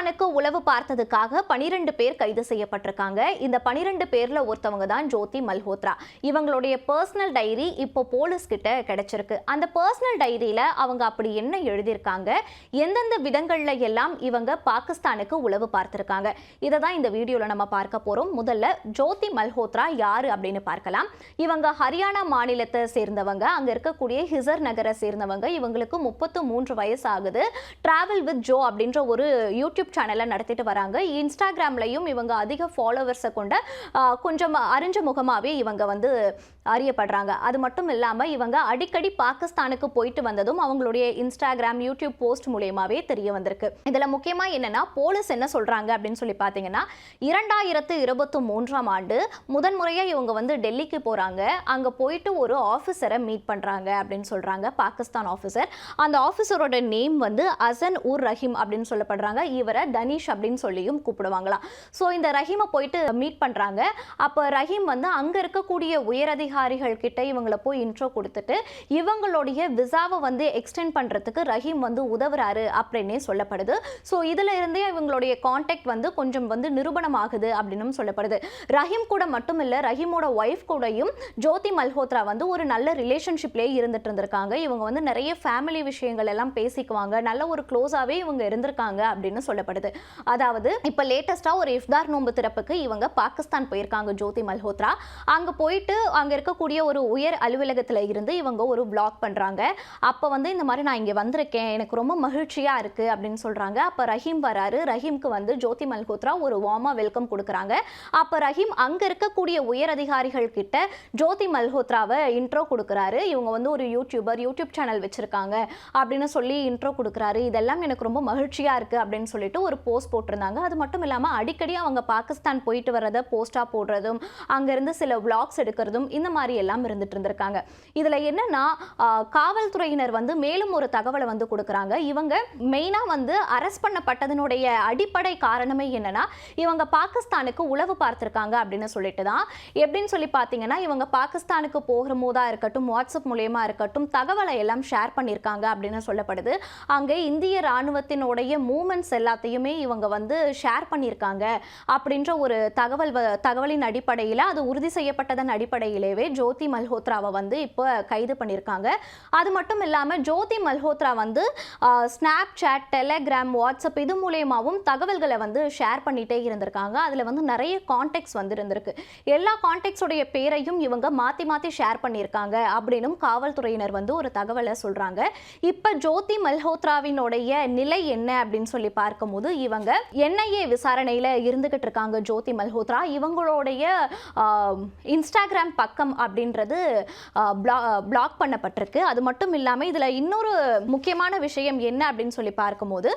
பாகிஸ்தானுக்கு உளவு பார்த்ததுக்காக 12 பேர் கைது செய்யப்பட்டிருக்காங்க. இந்த 12 பேர்ல ஒருத்தவங்க தான் ஜோதி மல்ஹோத்ரா. இவங்களுடைய பர்சனல் டைரி இப்போ போலீஸ் கிட்ட கிடைச்சிருக்கு. அந்த பர்சனல் டைரியில அவங்க அப்படி என்ன எழுதியிருக்காங்க, எந்தெந்த விதங்கள்ல எல்லாம் இவங்க பாகிஸ்தானுக்கு உளவு பார்த்திருக்காங்க, இதை தான் இந்த வீடியோல நம்ம பார்க்க போறோம். முதல்ல ஜோதி மல்ஹோத்ரா யாரு அப்படின்னு பார்க்கலாம். இவங்க ஹரியானா மாநிலத்தை சேர்ந்தவங்க. அங்க இருக்கக்கூடிய ஹிசர் நகரை சேர்ந்தவங்க. இவங்களுக்கு 33 வயசு ஆகுது. டிராவல் வித் ஜோ அப்படின்ற ஒரு யூடியூப் சேனலை நடத்திட்டு வராங்க. இன்ஸ்டாகிராம்லையும் இவங்க அதிக ஃபாலோவர்ஸை கொண்ட கொஞ்சம் அறிஞ்ச முகமாகவே இவங்க வந்து அறியப்படுறாங்க. அது மட்டும் இல்லாமல் இவங்க அடிக்கடி பாகிஸ்தானுக்கு போயிட்டு வந்ததும் அவங்களுடைய இன்ஸ்டாகிராம் யூடியூப் போஸ்ட் மூலியமாகவே தெரிய வந்திருக்கு. இதில் முக்கியமாக என்னன்னா, போலீஸ் என்ன சொல்கிறாங்க அப்படின்னு சொல்லி பார்த்தீங்கன்னா, 2023ஆம் ஆண்டு முதன்முறையாக இவங்க வந்து டெல்லிக்கு போகிறாங்க. அங்கே போயிட்டு ஒரு ஆஃபீஸரை மீட் பண்ணுறாங்க அப்படின்னு சொல்கிறாங்க, பாகிஸ்தான் ஆஃபீஸர். அந்த ஆஃபீஸரோட நேம் வந்து அசன் உர் ரஹீம் அப்படின்னு சொல்லப்படுறாங்க. இவரை தனிஷ் அப்படின்னு சொல்லியும் கூப்பிடுவாங்களாம். ஸோ இந்த ரஹீமை போயிட்டு மீட் பண்ணுறாங்க. அப்போ ரஹீம் வந்து அங்கே இருக்கக்கூடிய உயரதிகாரிகள் கிட்ட இவங்களை போய் இன்ட்ரோ கொடுத்துட்டு இவங்களுடைய விசாவை வந்து எக்ஸ்டெண்ட் பண்ணுறதுக்கு ரஹீம் வந்து உதவுறாரு அப்படின்னே சொல்லப்படுது. ஸோ இதில் இருந்தே இவங்களுடைய கான்டாக்ட் வந்து கொஞ்சம் வந்து நிரூபணமாகுது அப்படின்னு சொல்லப்படுது. ரஹீம் கூட மட்டும் இல்லை, ரஹீமோட ஒய்ஃப் கூடயும் ஜோதி மல்ஹோத்ரா வந்து ஒரு நல்ல ரிலேஷன்ஷிப்லேயே இருந்துட்டு இருந்திருக்காங்க. இவங்க வந்து நிறைய ஃபேமிலி விஷயங்கள் எல்லாம் பேசிக்குவாங்க. நல்ல ஒரு க்ளோஸாகவே இவங்க இருந்திருக்காங்க அப்படின்னு சொல்லப்படுது. அதாவது இப்போ லேட்டஸ்ட்டாக ஒரு இஃப்தார் நோன்பு திறப்புக்கு இவங்க பாகிஸ்தான் போயிருக்காங்க ஜோதி மல்ஹோத்ரா. அங்கே போயிட்டு அங்கே இருக்கக்கூடிய ஒரு உயர் அலுவலகத்தில் இருந்து இவங்க ஒரு vlog பண்ணுறாங்க. அப்போ வந்து இந்த மாதிரி நான் இங்கே வந்திருக்கேன், எனக்கு ரொம்ப மகிழ்ச்சியாக இருக்குது அப்படின்னு சொல்கிறாங்க. அப்போ ரஹீம் வராரு. ரஹீம்க்கு வந்து ஜோதி மல்ஹோத்ரா ஒரு வார்மாக வெல்கம் கொடுக்குறாங்க. அப்போ ரஹீம் அங்கே இருக்கக்கூடிய உயர் அதிகாரிகள் கிட்ட ஜோதி மல்ஹோத்ராவை இன்ட்ரோ கொடுக்குறாரு. இவங்க வந்து ஒரு யூடியூப் சேனல் வச்சுருக்காங்க அப்படின்னு சொல்லி இன்ட்ரோ கொடுக்குறாரு. இதெல்லாம் எனக்கு ரொம்ப மகிழ்ச்சியாக இருக்குது அப்படின்னு சொல்லிட்டு ஒரு போஸ்ட் போட்டிருந்தாங்க. அது மட்டும் இல்லாமல் அடிக்கடி அவங்க பாகிஸ்தான் போயிட்டு வர்றதை போஸ்ட்டாக போடுறதும் அங்கேருந்து சில vlogs எடுக்கிறதும் இந்த மாதிரி எல்லாம் இருந்துட்டு இருந்திருக்காங்க. இதில் என்னன்னா, காவல்துறையினர் வந்து மேலும் ஒரு தகவலை வந்து கொடுக்குறாங்க. இவங்க மெயினாக வந்து அரெஸ்ட் பண்ணப்பட்டதனுடைய அடிப்படை காரணமே என்னன்னா, இவங்க பாகிஸ்தானுக்கு உளவு பார்த்திருக்காங்க அப்படின்னு சொல்லிட்டு தான். எப்படின்னு சொல்லி பார்த்தீங்கன்னா, இவங்க பாகிஸ்தானுக்கு போகிற போதா இருக்கட்டும், வாட்ஸ்அப் மூலியமா இருக்கட்டும், தகவலை எல்லாம் ஷேர் பண்ணியிருக்காங்க அப்படின்னு சொல்லப்படுது. அங்கே இந்திய ராணுவத்தினுடைய மூமெண்ட்ஸ் எல்லாத்தையுமே இவங்க வந்து ஷேர் பண்ணியிருக்காங்க அப்படின்ற ஒரு தகவலின் அடிப்படையில், அது உறுதி செய்யப்பட்டதன் அடிப்படையிலேயே ஜோதி மல்ஹோத்ராவை வந்து இப்போ கைது பண்ணியிருக்காங்க. அது மட்டும் இல்லாமல் ஜோதி மல்ஹோத்ரா வந்து ஸ்னாப் சாட், டெலகிராம், வாட்ஸ்அப் இது மூலயமாவும் தகவல்களை வந்து ஷேர் பண்ணிட்டே இருந்திருக்காங்க. அதில் வந்து நிறைய கான்டாக்ட்ஸ் வந்து இருந்திருக்கு. எல்லா கான்டாக்ட்ஸோடைய பேரையும் இவங்க மாற்றி மாற்றி ஷேர் பண்ணியிருக்காங்க அப்படின்னும் காவல்துறையினர் வந்து ஒரு தகவலை சொல்கிறாங்க. இப்போ ஜோதி மல்ஹோத்ராவினுடைய நிலை என்ன அப்படின்னு சொல்லி பார்க்கும்போது, இவங்க என்ஐஏ விசாரணையில் இருந்துகிட்டு இருக்காங்க. ஜோதி மல்ஹோத்ரா இவங்களுடைய இன்ஸ்டாகிராம் பக்கம் அப்படின்றது பிளாக் பண்ணப்பட்டிருக்கு. அது மட்டும் இல்லாமல் இதில் இன்னொரு முக்கியமான விஷயம் என்ன அப்படின்னு சொல்லி பார்க்கும்போது,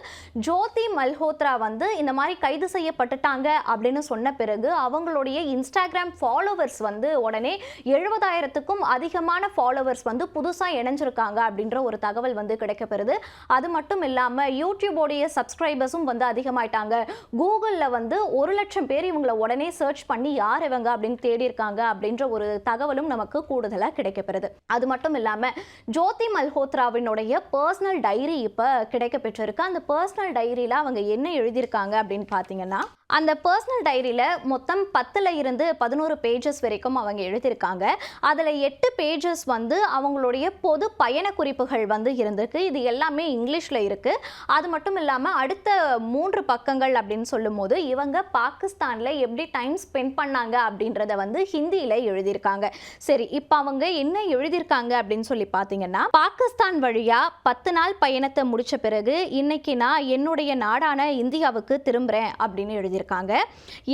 ஜோதி மல்ஹோத்ரா வந்து இந்த மாதிரி கைது செய்யப்பட்டுட்டாங்க அப்படின்னு சொன்ன பிறகு அவங்களுடைய இன்ஸ்டாகிராம் ஃபாலோவர்ஸ் வந்து உடனே 70,000க்கும் அதிகமான ஃபாலோவர்ஸ் வந்து புதுசாக இணைஞ்சிருக்காங்க அப்படின்ற ஒரு தகவல் வந்து கிடைக்கப்பெறுது. அது மட்டும் இல்லாமல் யூடியூபோடைய சப்ஸ்கிரைபர்ஸும் வந்து அதிகமாயிட்டாங்க. கூகுளில் வந்து 1,00,000 பேர் இவங்களை உடனே சர்ச் பண்ணி யார் இவங்க அப்படின்னு தேடி இருக்காங்க அப்படின்ற ஒரு தகவலும் நமக்கு கூடுதலாக கிடைக்கப்பெறுது. அது மட்டும் இல்லாமல் ஜோதி மல்ஹோத்ராவினுடைய பர்சனல் டைரி இப்போ கிடைக்கப்பெற்றிருக்கு. அந்த பர்சனல் டைரியில் அவங்க என்ன எழுதியிருக்காங்க அப்படின்னு பார்த்தீங்கன்னா, அந்த பர்சனல் டைரியில் மொத்தம் 10ல் இருந்து 11 பேஜஸ் வரைக்கும் அவங்க எழுதியிருக்காங்க. அதில் 8 பேஜஸ் வந்து அவங்களுடைய பொது பயண குறிப்புகள் வந்து இருந்திருக்கு. இது எல்லாமே இங்கிலீஷில் இருக்குது. அது மட்டும் இல்லாமல் அடுத்த 3 பக்கங்கள் அப்படின்னு சொல்லும் போது இவங்க பாகிஸ்தானில் எப்படி டைம் ஸ்பெண்ட் பண்ணாங்க அப்படின்றத வந்து ஹிந்தியில் எழுதியிருக்காங்க. சரி, இப்போ அவங்க என்ன எழுதியிருக்காங்க அப்படின்னு சொல்லி பார்த்தீங்கன்னா, பாகிஸ்தான் வழியாக 10 நாள் பயணத்தை முடித்த பிறகு இன்னைக்கு நான் என்னுடைய நாடான இந்தியாவுக்கு திரும்புகிறேன் அப்படின்னு எழுதியிருக்காங்க.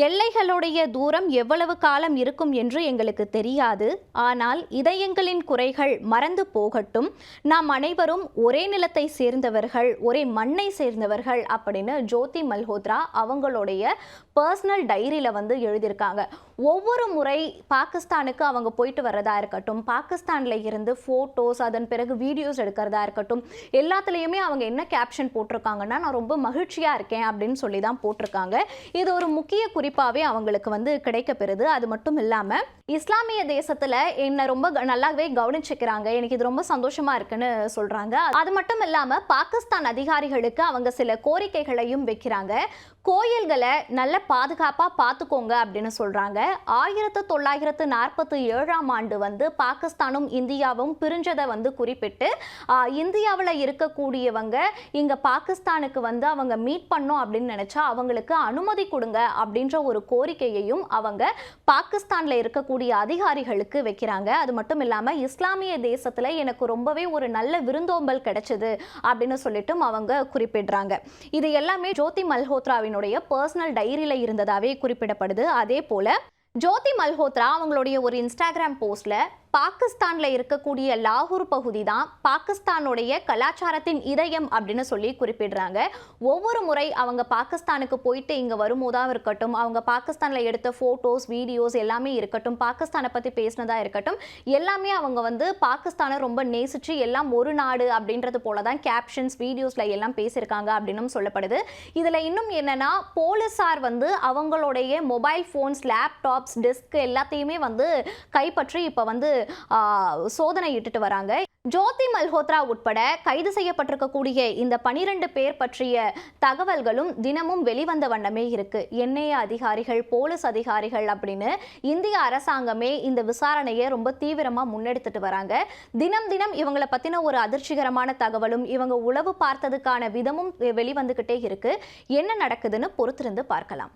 எல்லைகளுடைய தூரம் எவ்வளவு காலம் இருக்கும் என்று எங்களுக்கு தெரியாது. ஆனால் இதயங்களின் குறைகள் மறந்து போகட்டும். நாம் அனைவரும் ஒரே நிலத்தை சேர்ந்தவர்கள், ஒரே மண்ணை சேர்ந்தவர்கள் அப்படின்னு ஜோதி மல்ஹோத்ரா அவங்களுடைய பர்சனல் டைரியில் வந்து எழுதியிருக்காங்க. ஒவ்வொரு முறை பாகிஸ்தானுக்கு அவங்க போயிட்டு வர்றதா இருக்கட்டும், பாகிஸ்தானில் இருந்து ஃபோட்டோஸ், அதன் பிறகு வீடியோஸ் எடுக்கிறதா இருக்கட்டும், எல்லாத்துலேயுமே அவங்க என்ன கேப்ஷன் போட்டிருக்காங்கன்னா, நான் ரொம்ப மகிழ்ச்சியாக இருக்கேன் அப்படின்னு சொல்லி தான் போட்டிருக்காங்க. இது ஒரு முக்கிய குறிப்பாகவே அவங்களுக்கு வந்து கிடைக்கப்பெறுது. அது மட்டும் இல்லாமல் இஸ்லாமிய தேசத்தில் என்னை ரொம்ப நல்லாவே கவனிச்சுக்கிறாங்க, எனக்கு இது ரொம்ப சந்தோஷமா இருக்குன்னு சொல்றாங்க. அது மட்டும் இல்லாமல் பாகிஸ்தான் அதிகாரிகளுக்கு அவங்க சில கோரிக்கைகளையும் வைக்கிறாங்க. கோயில்களை நல்ல பாதுகாப்பாக பார்த்துக்கோங்க அப்படின்னு சொல்றாங்க. 1947ஆம் ஆண்டு வந்து பாகிஸ்தானும் இந்தியாவும் பிரிஞ்சதை வந்து குறிப்பிட்டு இந்தியாவில் இருக்கக்கூடியவங்க இங்க பாகிஸ்தானுக்கு வந்து அவங்க மீட் பண்ணோம் அப்படின்னு நினைச்சா அவங்களுக்கு அனுமதி கொடுங்க அப்படின்ற ஒரு கோரிக்கையையும் அவங்க பாகிஸ்தான்ல இருக்கக்கூடிய அதிகாரிகளுக்கு வைக்கிறாங்க. அது மட்டும் இல்லாம இஸ்லாமிய தேசத்துல எனக்கு ரொம்பவே ஒரு நல்ல விருந்தோம்பல் கிடைச்சது அப்படின்னு சொல்லிட்டும் அவங்க குறிப்பிடுறாங்க. இது எல்லாமே ஜோதி மல்ஹோத்ராவினுடைய பர்சனல் டைரியில இருந்ததாவே குறிப்பிடப்படுது. அதே போல ஜோதி மல்ஹோத்ரா அவங்களுடைய ஒரு இன்ஸ்டாகிராம் போஸ்ட்ல பாகிஸ்தான்ல இருக்கக்கூடிய லாகூர் பகுதி தான் பாகிஸ்தானுடைய கலாச்சாரத்தின் இதயம் அப்படின்னு சொல்லி குறிப்பிடுறாங்க. ஒவ்வொரு முறை அவங்க பாகிஸ்தானுக்கு போயிட்டு இங்க வரும்போதா இருக்கட்டும், அவங்க பாகிஸ்தான்ல எடுத்த போட்டோஸ் வீடியோஸ் எல்லாமே இருக்கட்டும், பாகிஸ்தானை பத்தி பேசினதா இருக்கட்டும், எல்லாமே அவங்க வந்து பாகிஸ்தானை ரொம்ப நேசிச்சு எல்லாம் ஒரு நாடு அப்படின்றது போலதான் கேப்ஷன்ஸ் வீடியோஸ்ல எல்லாம் பேசியிருக்காங்க அப்படின்னு சொல்லப்படுது. இதுல இன்னும் என்னன்னா போலீசார் வந்து அவங்களுடைய மொபைல் போன்ஸ், லேப்டாப்ஸ், டெஸ்க் எல்லாத்தையுமே வந்து கைப்பற்றி இப்ப வந்து சோதனை இட்டுட்டு வராங்க. ஜோதி மல்ஹோத்ரா உட்பட கைது செய்யப்பட்டிருக்கக்கூடிய இந்த 12 பேர் பற்றிய தகவல்களும் தினமும் வெளிவந்த வண்ணமே இருக்கு. என்ஐஏ அதிகாரிகள், போலீஸ் அதிகாரிகள் அப்படின்னு இந்திய அரசாங்கமே இந்த விசாரணையை ரொம்ப தீவிரமா முன்னெடுத்துட்டு வராங்க. தினம் தினம் இவங்களை பத்தின ஒரு அதிர்ச்சிகரமான தகவலும் இவங்க உளவு பார்த்ததுக்கான விதமும் வெளிவந்துகிட்டே இருக்கு. என்ன நடக்குதுன்னு பொறுத்திருந்து பார்க்கலாம்.